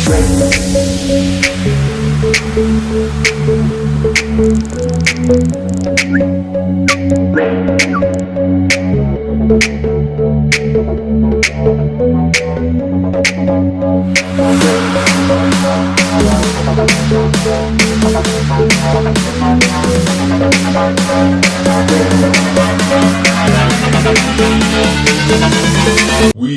We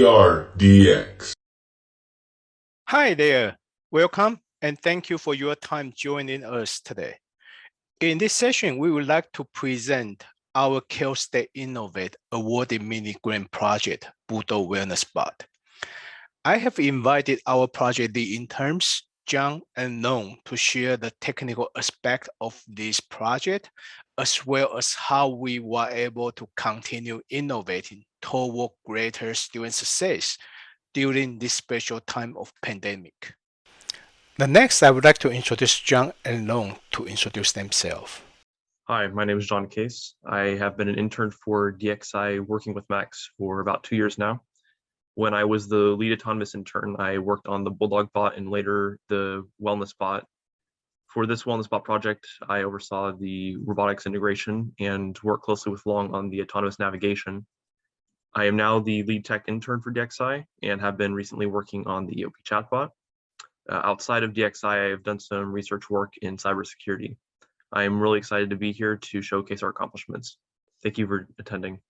are DX. Hi there, welcome and thank you for your time joining us today. In this session, we would like to present our Cal State Innovate awarded mini grant project, Bulldog Wellness Spot. I have invited our project lead interns, John and Long, to share the technical aspect of this project, as well as how we were able to continue innovating toward greater student success during this special time of pandemic. The next, I would like to introduce John and Long to introduce themselves. Hi, my name is John Case. I have been an intern for DXI working with Max for about 2 years now. When I was the lead autonomous intern, I worked on the Bulldog bot and later the Wellness bot. For this Wellness bot project, I oversaw the robotics integration and worked closely with Long on the autonomous navigation. I am now the lead tech intern for DXI and have been recently working on the EOP chatbot. Outside of DXI, I have done some research work in cybersecurity. I am really excited to be here to showcase our accomplishments. Thank you for attending.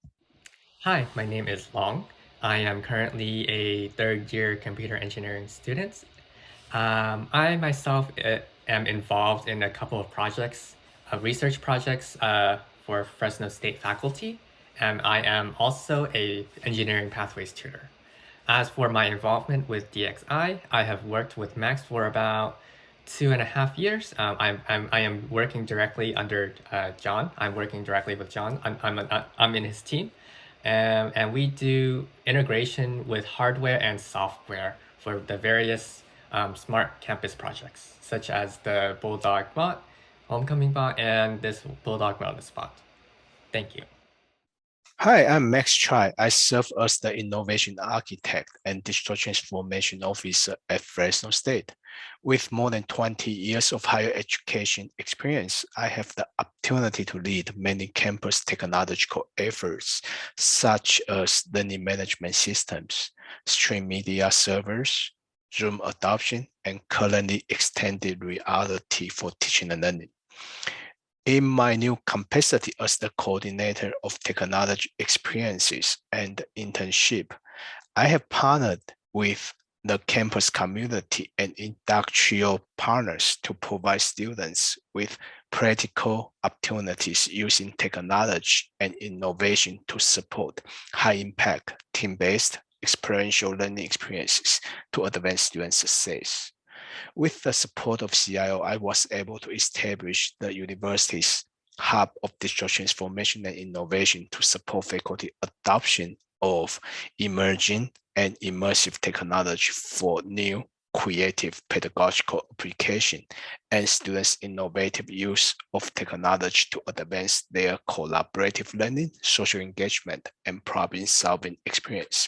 Hi, my name is Long. I am currently a third-year computer engineering student. I myself am involved in a couple of projects, research projects for Fresno State faculty, and I am also an engineering pathways tutor. As for my involvement with DXI, I have worked with Max for about 2.5 years. I am working directly under John. I'm working directly with John. I'm in his team. And we do integration with hardware and software for the various smart campus projects, such as the Bulldog bot, Homecoming bot, and this Bulldog Wellness bot. Thank you. Hi, I'm Max Chai. I serve as the Innovation Architect and Digital Transformation Officer at Fresno State. With more than 20 years of higher education experience, I have the opportunity to lead many campus technological efforts, such as learning management systems, stream media servers, Zoom adoption, and currently extended reality for teaching and learning. In my new capacity as the coordinator of technology experiences and internship, I have partnered with the campus community and industrial partners to provide students with practical opportunities using technology and innovation to support high-impact, team-based experiential learning experiences to advance student success. With the support of CIO, I was able to establish the university's hub of digital transformation and innovation to support faculty adoption of emerging and immersive technology for new creative pedagogical application and students' innovative use of technology to advance their collaborative learning, social engagement, and problem-solving experience.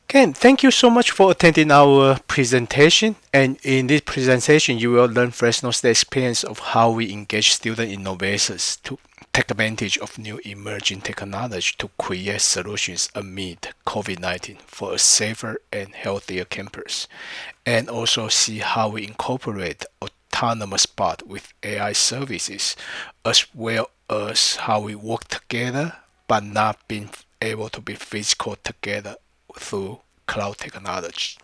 Again, thank you so much for attending our presentation. And in this presentation, you will learn Fresno State experience of how we engage student innovators to take advantage of new emerging technology to create solutions amid COVID-19 for a safer and healthier campus. And also see how we incorporate autonomous bot with AI services, as well as how we work together, but not being able to be physical together through cloud technology.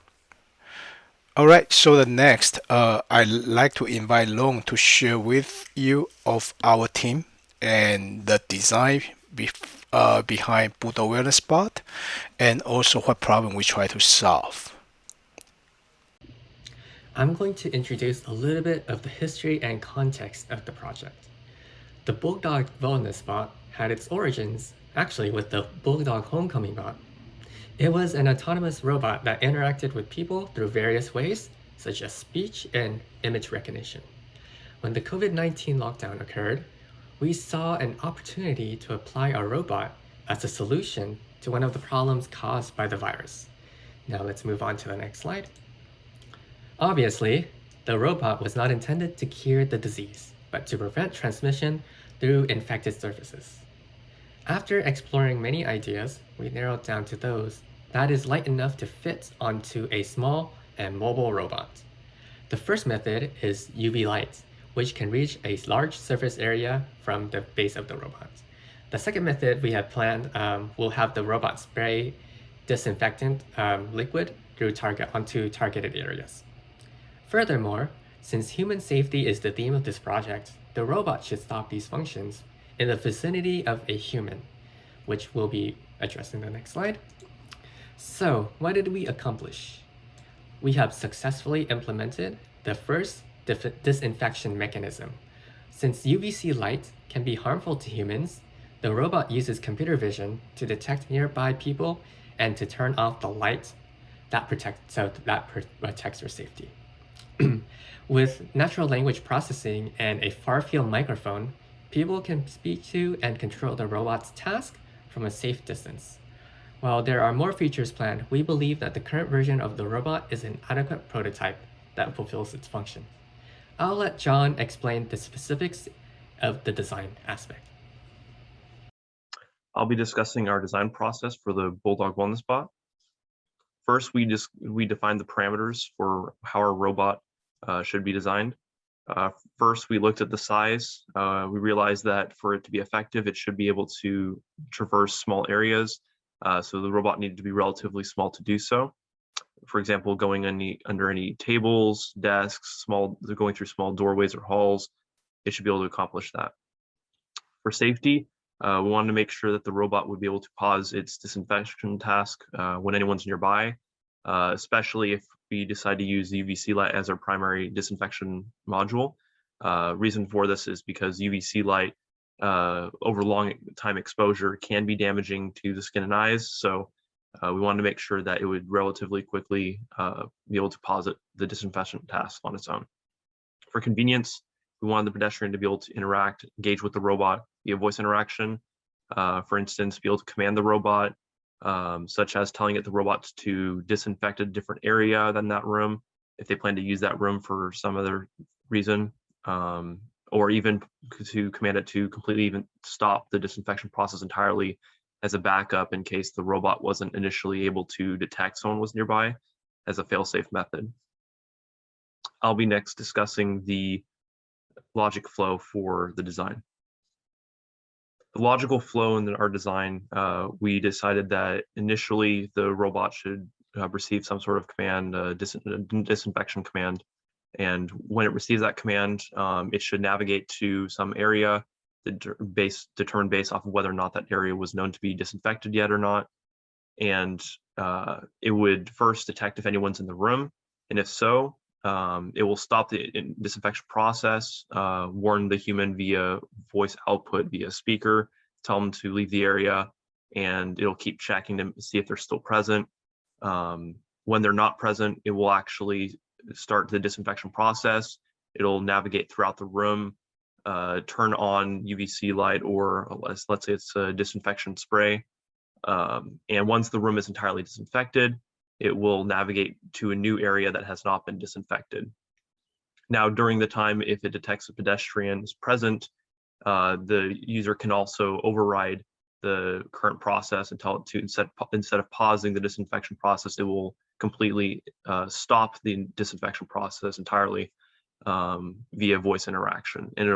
All right, so the next, I'd like to invite Long to share with you of our team and the design behind Bulldog Wellness Spot, and also what problem we try to solve. I'm going to introduce a little bit of the history and context of the project. The Bulldog Wellness bot had its origins actually with the Bulldog Homecoming bot. It was an autonomous robot that interacted with people through various ways, such as speech and image recognition. When the COVID-19 lockdown occurred, we saw an opportunity to apply our robot as a solution to one of the problems caused by the virus. Now let's move on to the next slide. Obviously, the robot was not intended to cure the disease, but to prevent transmission through infected surfaces. After exploring many ideas, we narrowed down to those that is light enough to fit onto a small and mobile robot. The first method is UV light, which can reach a large surface area from the base of the robot. The second method we have planned will have the robot spray disinfectant liquid onto targeted areas. Furthermore, since human safety is the theme of this project, the robot should stop these functions in the vicinity of a human, which will be addressed in the next slide. So, what did we accomplish? We have successfully implemented the first disinfection mechanism. Since UVC light can be harmful to humans, the robot uses computer vision to detect nearby people and to turn off the light that protects their safety. With natural language processing and a far-field microphone, people can speak to and control the robot's task from a safe distance. While there are more features planned, we believe that the current version of the robot is an adequate prototype that fulfills its function. I'll let John explain the specifics of the design aspect. I'll be discussing our design process for the Bulldog Wellness Bot. First, we defined the parameters for how our robot should be designed. First, we looked at the size. We realized that for it to be effective, it should be able to traverse small areas. So the robot needed to be relatively small to do so. For example, going under any tables, desks, going through small doorways or halls, it should be able to accomplish that. For safety, we wanted to make sure that the robot would be able to pause its disinfection task when anyone's nearby, especially if we decide to use UVC light as our primary disinfection module. Reason for this is because UVC light over long time exposure can be damaging to the skin and eyes. So we wanted to make sure that it would relatively quickly be able to pause the disinfection task on its own. For convenience, we wanted the pedestrian to be able to engage with the robot via voice interaction. For instance, be able to command the robot, such as telling it the robot to disinfect a different area than that room, if they plan to use that room for some other reason, or even to command it to completely even stop the disinfection process entirely as a backup in case the robot wasn't initially able to detect someone was nearby as a fail-safe method. I'll be next discussing the logic flow for the design. The logical flow in our design, we decided that initially the robot should receive some sort of command, disinfection command. And when it receives that command, it should navigate to some area determined based off of whether or not that area was known to be disinfected yet or not. And it would first detect if anyone's in the room. And if so, it will stop the disinfection process, warn the human via voice output via speaker, tell them to leave the area, and it'll keep checking to see if they're still present. When they're not present, it will actually start the disinfection process. It'll navigate throughout the room, turn on UVC light, or let's say it's a disinfection spray. And once the room is entirely disinfected, it will navigate to a new area that has not been disinfected. Now, during the time, if it detects a pedestrian is present, the user can also override the current process and tell it to, instead of pausing the disinfection process, it will completely stop the disinfection process entirely via voice interaction. And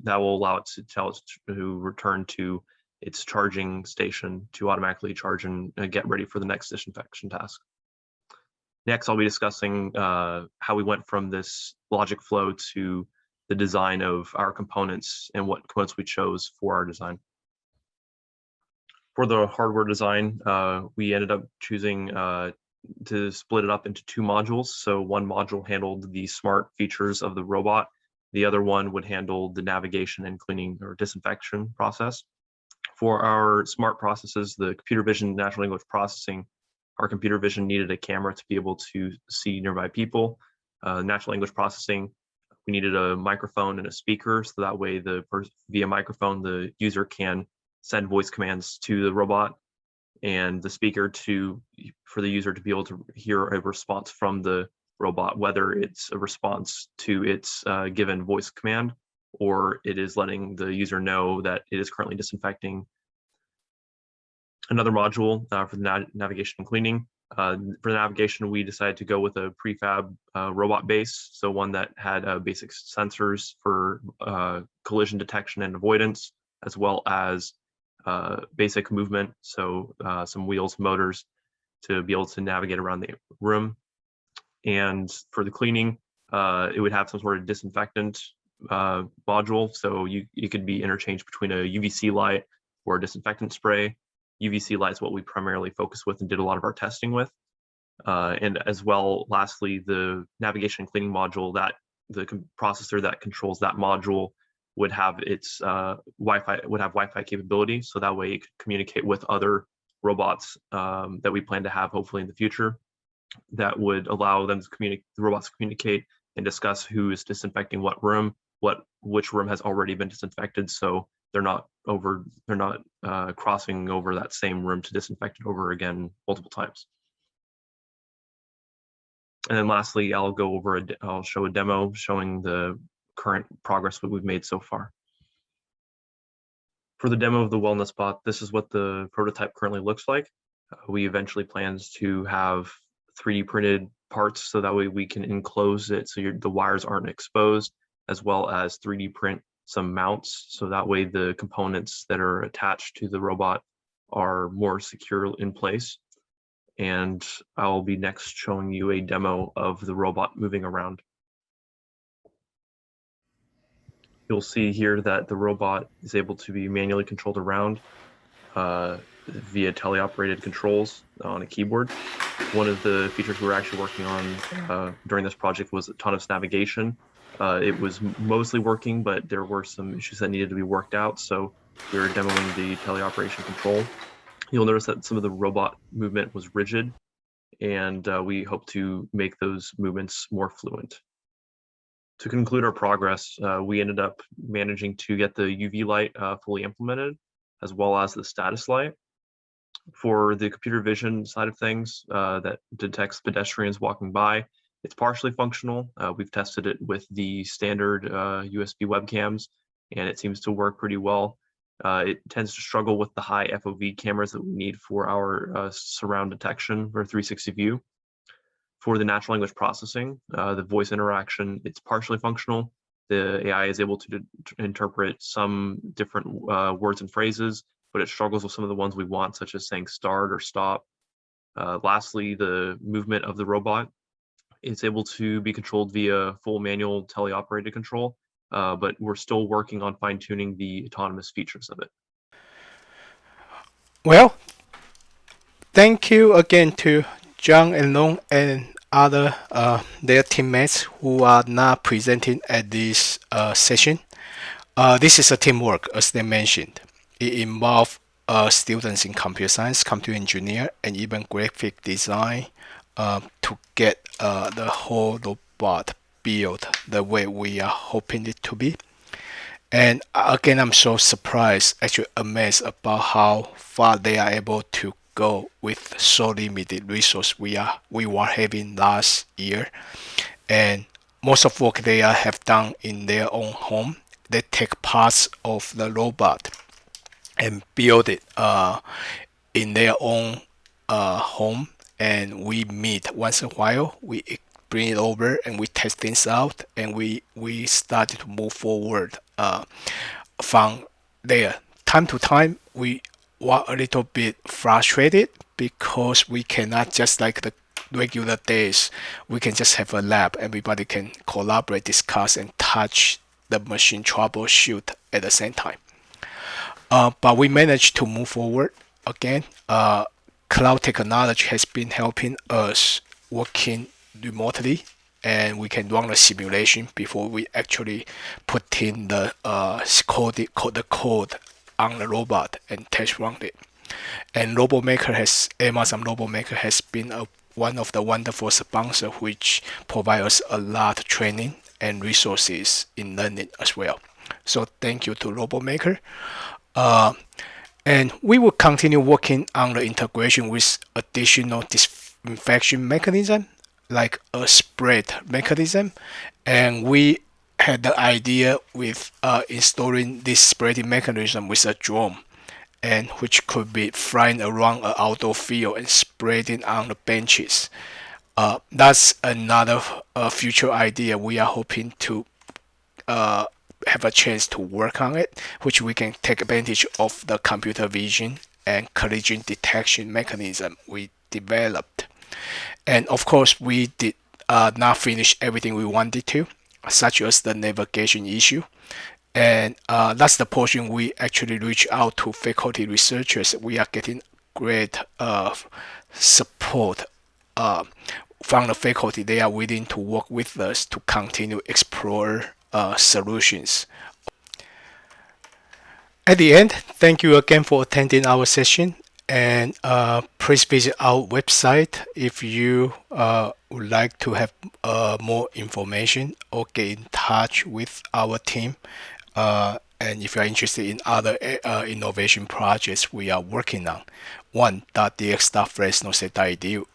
that will allow it to tell it to return to its charging station to automatically charge and get ready for the next disinfection task. Next, I'll be discussing how we went from this logic flow to the design of our components and what components we chose for our design. For the hardware design, we ended up choosing to split it up into two modules. So one module handled the smart features of the robot. The other one would handle the navigation and cleaning or disinfection process. For our smart processes, the computer vision natural language processing, our computer vision needed a camera to be able to see nearby people. Natural language processing, we needed a microphone and a speaker, so that way via microphone, the user can send voice commands to the robot, and the speaker for the user to be able to hear a response from the robot, whether it's a response to its given voice command, or it is letting the user know that it is currently disinfecting. Another module for the navigation and cleaning. For the navigation, we decided to go with a prefab robot base, so one that had basic sensors for collision detection and avoidance, as well as basic movement, so some wheels, motors, to be able to navigate around the room. And for the cleaning, it would have some sort of disinfectant module, so you could be interchanged between a UVC light or a disinfectant spray. UVC light is what we primarily focus with and did a lot of our testing with. And as well, lastly, the navigation and cleaning module, that the processor that controls that module would have its Wi-Fi capability, so that way it could communicate with other robots that we plan to have hopefully in the future. That would allow them to the robots to communicate and discuss who is disinfecting what room, which room has already been disinfected, so they're not crossing over that same room to disinfect it over again multiple times. And then lastly, I'll show a demo showing the current progress that we've made so far. For the demo of the wellness bot, this is what the prototype currently looks like. We eventually plans to have 3D printed parts so that way we can enclose it so the wires aren't exposed, as well as 3D print some mounts so that way the components that are attached to the robot are more secure in place. And I'll be next showing you a demo of the robot moving around. You'll see here that the robot is able to be manually controlled around via teleoperated controls on a keyboard. One of the features we were actually working on during this project was autonomous navigation. It was mostly working, but there were some issues that needed to be worked out, so we were demoing the teleoperation control. You'll notice that some of the robot movement was rigid, and we hope to make those movements more fluent. To conclude our progress, we ended up managing to get the UV light fully implemented, as well as the status light. For the computer vision side of things that detects pedestrians walking by, it's partially functional. We've tested it with the standard USB webcams, and it seems to work pretty well. It tends to struggle with the high FOV cameras that we need for our surround detection or 360 view. For the natural language processing, the voice interaction, it's partially functional. The AI is able to interpret some different words and phrases, but it struggles with some of the ones we want, such as saying start or stop. Lastly, the movement of the robot, it's able to be controlled via full manual teleoperated control, but we're still working on fine-tuning the autonomous features of it. Well, thank you again to John and Long and other their teammates who are not presenting at this session. This is a teamwork, as they mentioned. It involves students in computer science, computer engineer, and even graphic design to get the whole robot built the way we are hoping it to be. And again, I'm so surprised, actually amazed about how far they are able to go with so limited resource we were having last year. And most of work they have done in their own home. They take parts of the robot and build it in their own home, and we meet once in a while. We bring it over and we test things out, and we started to move forward from there. Time to time, we were a little bit frustrated because we cannot just like the regular days, we can just have a lab, everybody can collaborate, discuss, and touch the machine, troubleshoot at the same time. But we managed to move forward. Again, cloud technology has been helping us working remotely, and we can run the simulation before we actually put in the code on the robot and test run it. And Amazon RoboMaker has been one of the wonderful sponsors which provide us a lot of training and resources in learning as well. So thank you to RoboMaker. And we will continue working on the integration with additional disinfection mechanism like a spread mechanism, and we had the idea with installing this spreading mechanism with a drone, and which could be flying around an outdoor field and spreading on the benches. That's another future idea we are hoping to have a chance to work on it, which we can take advantage of the computer vision and collision detection mechanism we developed. And of course, we did not finish everything we wanted to, such as the navigation issue. And that's the portion we actually reach out to faculty researchers. We are getting great support from the faculty. They are willing to work with us to continue explore solutions. At the end, thank you again for attending our session, and please visit our website if you would like to have more information or get in touch with our team. And if you are interested in other innovation projects we are working on, one.dx.fresnostate.edu